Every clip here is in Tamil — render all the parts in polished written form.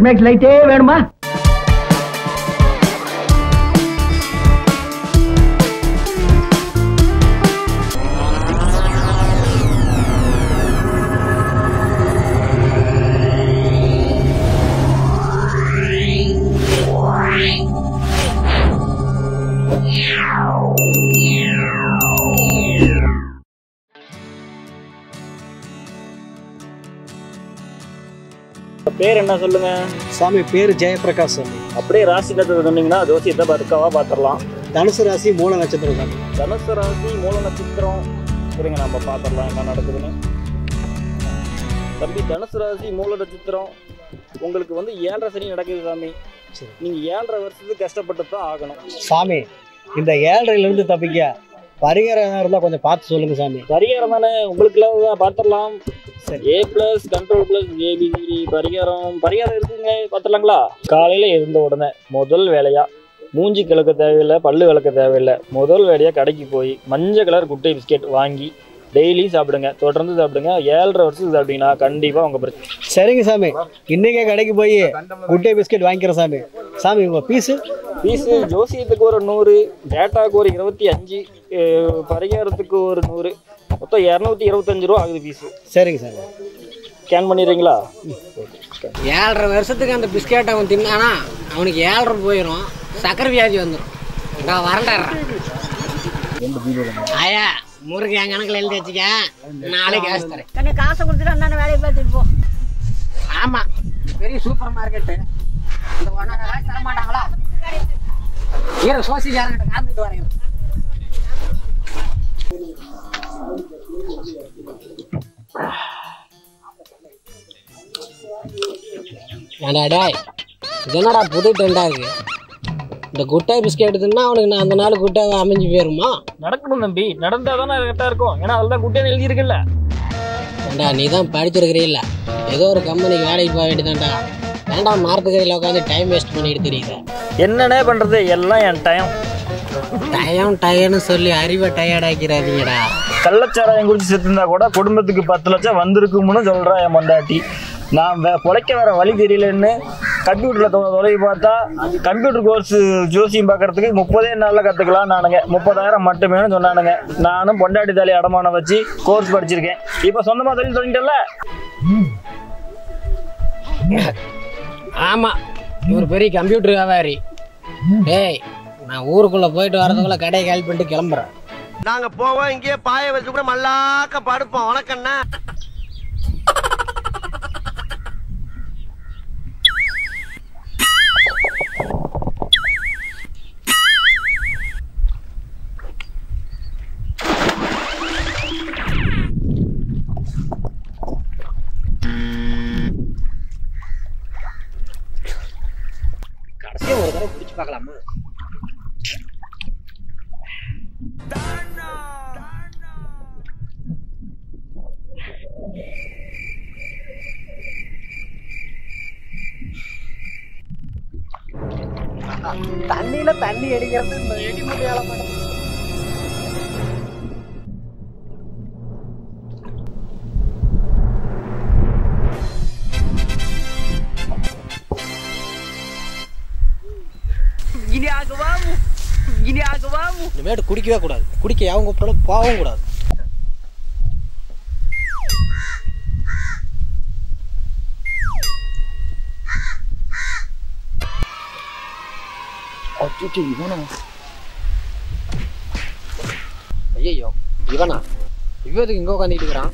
பெட்ரமேக்ஸ் லைட்டே வேணுமா? பேர் என்ன சொல்லுங்க? சாமி பேர் ஜெயபிரகாஷ் சாமி. அப்படியே ராசி நட்சத்திரம் சொன்னீங்கன்னா ஜோசியத்தை பதுக்காவா பார்த்துடலாம். தனுசு ராசி மூல நட்சத்திரம் சாமி. தனுசு ராசி மூல நட்சத்திரம். சரிங்க, நம்ம பார்த்துடலாம் என்ன நடக்குதுன்னு. தம்பி, தனுசு ராசி மூல நட்சத்திரம் உங்களுக்கு வந்து 7.5 சனி நடக்குது சாமி. நீங்க 7.5 வருஷத்துக்கு கஷ்டப்பட்டு தான் ஆகணும் சாமி. இந்த 7.5லேருந்து தப்பிக்க பரிகாரம் இருந்தால் கொஞ்சம் பார்த்து சொல்லுங்க சாமி. பரிகாரம் தானே உங்களுக்குலாம் பார்த்துடலாம். A+ கண்ட்ரோல் + ABCD பரிகாரம் இருக்குங்க, பார்த்துடலாங்களா? காலையில் எழுந்த உடனே முதல் வேலையா மூஞ்சி கிழக்க தேவையில்லை, பல்லு விளக்க தேவையில்லை. முதல் வேலையாக கடைக்கு போய் மஞ்சள் கலர் குட்டை பிஸ்கெட் வாங்கி டெய்லி சாப்பிடுங்க, தொடர்ந்து சாப்பிடுங்க. 7.5 வருஷத்துக்கு சாப்பிட்டீங்கன்னா கண்டிப்பாக உங்கள் பிரச்சனை. சரிங்க சாமி, இன்றைக்கே கடைக்கு போய் குட்டை பிஸ்கெட் வாங்கிக்கிறேன் சாமி. சாமி உங்கள் ஃபீஸு ஜோசியத்துக்கு ஒரு 100, டேட்டாவுக்கு ஒரு 25, பரிகாரத்துக்கு ஒரு 100, மொத்தம் 225 ரூபா ஆகுது ஃபீஸு. சரிங்க சாமி, ஸ்கேன் பண்ணிடுறீங்களா? 7.5 வருஷத்துக்கு அந்த பிஸ்கெட் அவன் தின்னானா அவனுக்கு 7.5 போயிடும், சக்கரை வியாதி வந்துடும். நான் வரண்டாடுறேன் ஆயா, முருகை என் கணக்கில் எழுதி வச்சுக்க, நாளைக்கு காசு தரேன். கண்ணு காசை கொடுத்துட்டு அந்த வேலையை பார்த்துட்டு போ. ஆமாம், பெரிய சூப்பர் மார்க்கெட்டு, இந்த 1.5 தர மாட்டாங்களா? ஏன் சோசிக்காரங்கிட்ட காத்துட்டு வரேன். ஏண்டா டாய், இது என்னடா புது ட்ரெண்டாக இருக்கு? இந்த குட்டாய் பிஸ்கெட் எடுத்துன்னா அவனுக்கு நான் அந்த நாள் குட்டாய் அமைஞ்சு போயிருமா? நடக்கணும் தம்பி, நடந்தால் தானே கரெக்டாக இருக்கும். ஏன்னா அதில் குட்டைன்னு எழுதியிருக்குல்ல. ஏண்டா நீ தான் படிச்சிருக்கிறீல்ல, ஏதோ ஒரு கம்பெனிக்கு வேலைக்கு போக வேண்டியதான்டா. வேண்டாம் மார்த்துக்கரையில் உட்காந்து டைம் வேஸ்ட் பண்ணிட்டு தெரியுது. என்னன்னே பண்ணுறது, எல்லாம் என் டயம்னு சொல்லி அறிவை டயர்டாக்கிறாதீங்கடா. கள்ளச்சாராயம் குடிச்சு செத்துருந்தா கூட குடும்பத்துக்கு 10 லட்சம் வந்திருக்கும்னு சொல்கிறா என் பொண்டாட்டி. நான் பொழைக்க வேற வழி தெரியலன்னு கம்ப்யூட்டரில் தொலைவி பார்த்தா கம்ப்யூட்டர் கோர்ஸ் ஜோசியம் பார்க்கறதுக்கு 30 நாளில் கற்றுக்கலாம் நானுங்க. 30,000 மட்டுமேனு சொன்னானுங்க. நானும் பொண்டாட்டி தலையை அடமானம் வச்சு கோர்ஸ் படிச்சிருக்கேன். இப்போ சொந்தமாக தொழில் தொடங்கிட்டல. ஆமாம், இவர் பெரிய கம்ப்யூட்டர் வியாபாரி. டேய், நான் ஊருக்குள்ளே போயிட்டு வரதுக்குள்ள கடையை காலி பண்ணிட்டு கிளம்புறேன். நாங்கள் போவோம், இங்கேயே பாய வச்சு கூட மல்லாக்க படுப்போம். வணக்கண்ணா. கடைசியாக ஒரு தடவை பிடிச்சி பார்க்கலாமா? தண்ணியில தண்ணி அடிக்கிறது இந்த எடிமதி வேலை பண்ணுறது. இனிமேட்டு குடிக்கவே கூடாது. குடிக்க யாவும் கூப்பிட்டாலும் போகவும் கூடாது. ஐயோ, இவனா? இவதுக்கு இங்கே உட்காந்துட்டு இருக்கிறான்.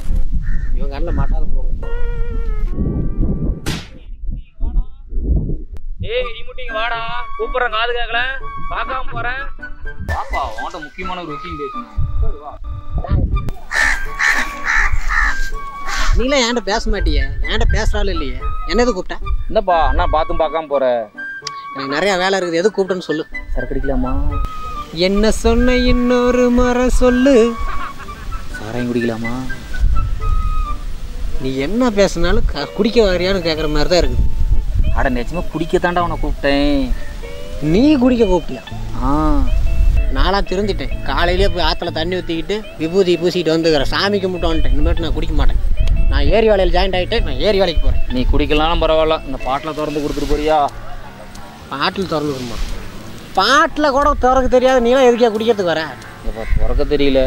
இவன் கண்ணில் மாட்டாத போகும். ஏய் இடிமுட்டிங்க வாடா, கூப்பிட்றேன், காது கேட்கல, பார்க்காம போறேன். பாப்பா உன்கிட்ட முக்கியமான ஒரு விஷயம் பேசணும். நீலாம் என்கிட்ட பேச மாட்டியே, என்கிட்ட பேசுறாலும் இல்லையே, என்னது கூப்பிட்டேன்? என்னப்பா அண்ணா பார்த்தும் பார்க்காம போற? எனக்கு நிறைய வேலை இருக்குது, எது கூப்பிட்டேன்னு சொல்லு. சரக்கு அடிக்கலாமா? என்ன சொன்ன இன்னொரு முறை சொல்லு. சாராயம் குடிக்கலாமா? நீ என்ன பேசினாலும் குடிக்க வரியான்னு கேட்குற மாதிரி தான் இருக்குது. அட நிஜமா குடிக்கத்தாண்டா உன்னை கூப்பிட்டேன். நீ குடிக்க கூப்பிட்டியா? நாளாக திருந்துட்டேன். காலையிலே போய் ஆற்றுல தண்ணி ஊற்றிக்கிட்டு விபூதி பூசிக்கிட்டு வந்துக்கிறேன். சாமி கும்பிட்டு வந்துட்டேன். இனிமேட்டு நான் குடிக்க மாட்டேன். நான் ஏரி வேலையில் ஜாயின் ஆகிட்டு நான் ஏரி வேலைக்கு போகிறேன். நீ குடிக்கலாம் பரவாயில்ல, இந்த பாட்டில் திறந்து கொடுத்துட்டு போறியா? பாட்டில் திறந்துக்கணுமா? பாட்டில் கூட திறக்க தெரியாது, நீலாம் எதுக்கே குடிக்கிறதுக்கு வர? திறக்க தெரியல.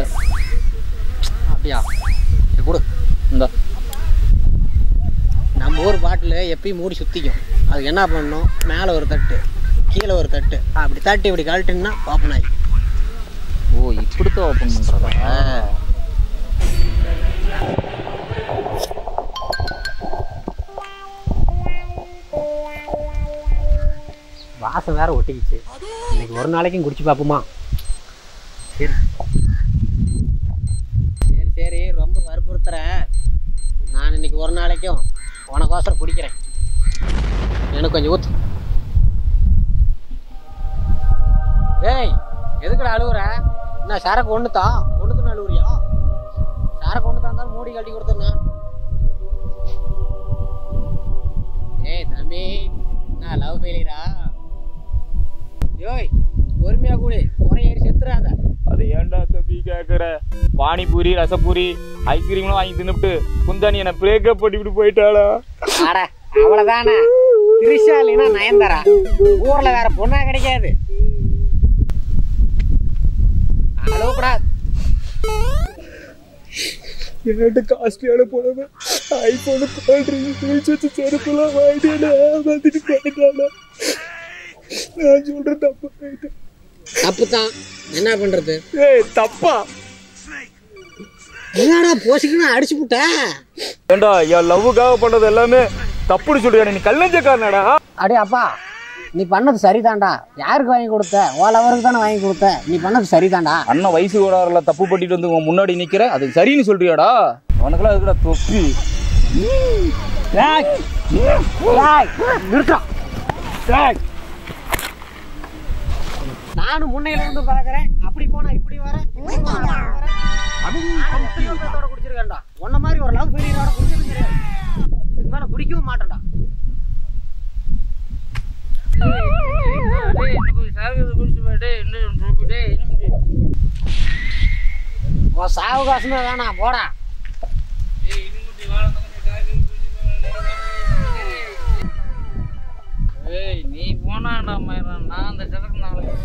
அப்படியா? சரி கொடு. இந்த நம்ம ஊர் பாட்டில் எப்பயும் மூடி சுற்றிக்கும். அதுக்கு என்ன பண்ணணும், மேலே ஒரு தட்டு கீழே ஒரு தட்டு, அப்படி தட்டு இப்படி கழட்டுன்னா ஓப்பன் ஆகி. ஓ, இப்படித்தான் ஓப்பன் பண்ணுறதா? வாசம் வேற ஒட்டிக்கிச்சு. இன்னைக்கு ஒரு நாளைக்கும் குடிச்சு பார்ப்போமா? சரி சரி சரி, ரொம்ப வற்புறுத்துறேன். நான் இன்னைக்கு ஒரு நாளைக்கும் உனக்கோசரம் குடிக்கிறேன். எனக்கு கொஞ்சம் ஊத்து. ஏய், எதுக்குடா அழுவுற? என்ன சரக்கு ஒன்றுதான் அழுவுறியா? சரக்கு ஒன்று தான் மூடி கட்டி கொடுத்துருந்தேன். ஏய் தம்பி, நான் லவ் ஃபெயிலியரா? யோய், பொறுமையா கூடி, குறை ஏறி செத்துறாத. அது ஏன்டா தம்பி கேட்குற? பானிபூரி, ரசப்பூரி, ஐஸ்கிரீம்லாம் வாங்கி தின்னுட்டு குந்தானி என்னை பிரேக்கப் பண்ணிவிட்டு போயிட்டாளா? அட அவ்வளவுதானே. திரிஷாலினா நயன்தாரா, ஊர்ல வேற பொண்ணா கிடைக்காது. அழுவக்கூடாது. என்கிட்ட காஸ்ட்லியான போனது ஐபோனு, கோல்ட்ரிங்க், செருப்புலாம் வாங்கிட்டு வந்துட்டு போயிட்டாளா? நான் சொல்ற தப்பு போயிட்டேன். தப்பு தான், என்ன பண்றது? ஏய் தப்பா? என்னடா போசிக்கணும் அடிச்சு புட்ட? ஏண்டா என் லவ்வுக்காக பண்ணது எல்லாமே தப்புன்னு சொல்றியா? நீ கல்லஞ்சக்காரனடா. அடே அப்பா, நீ பண்ணது சரிதான்டா. யாருக்கு வாங்கி கொடுத்த? ஓ லவருக்கு தானே வாங்கி கொடுத்த. நீ பண்ணது சரிதான்டா. அண்ணன் வயசு கூடாரில் தப்பு பண்ணிட்டு வந்து உன் முன்னாடி நிற்கிற, அது சரின்னு சொல்றியாடா? அவனுக்கெல்லாம் அதுக்கடா தொப்பி. நிறுத்தா. நானும் முன்னையில இருந்து பாக்குறேன். அப்படி போனா இப்படி வர, குடிச்சிருக்கேன்டா. உன்ன மாதிரி ஒரு லவ் ஃபெயிலியரோட குடிச்சது கிடையாது. இதுக்கு மேல குடிக்கவும் மாட்டேன்டா. சாவகாசமே வேணாம், போடா. நீ போனா நான் அந்த சதக்கு நாளைக்கு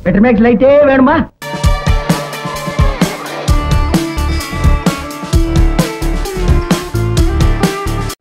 பெட்ரோமேக்ஸ் லைட்டே வேணுமா?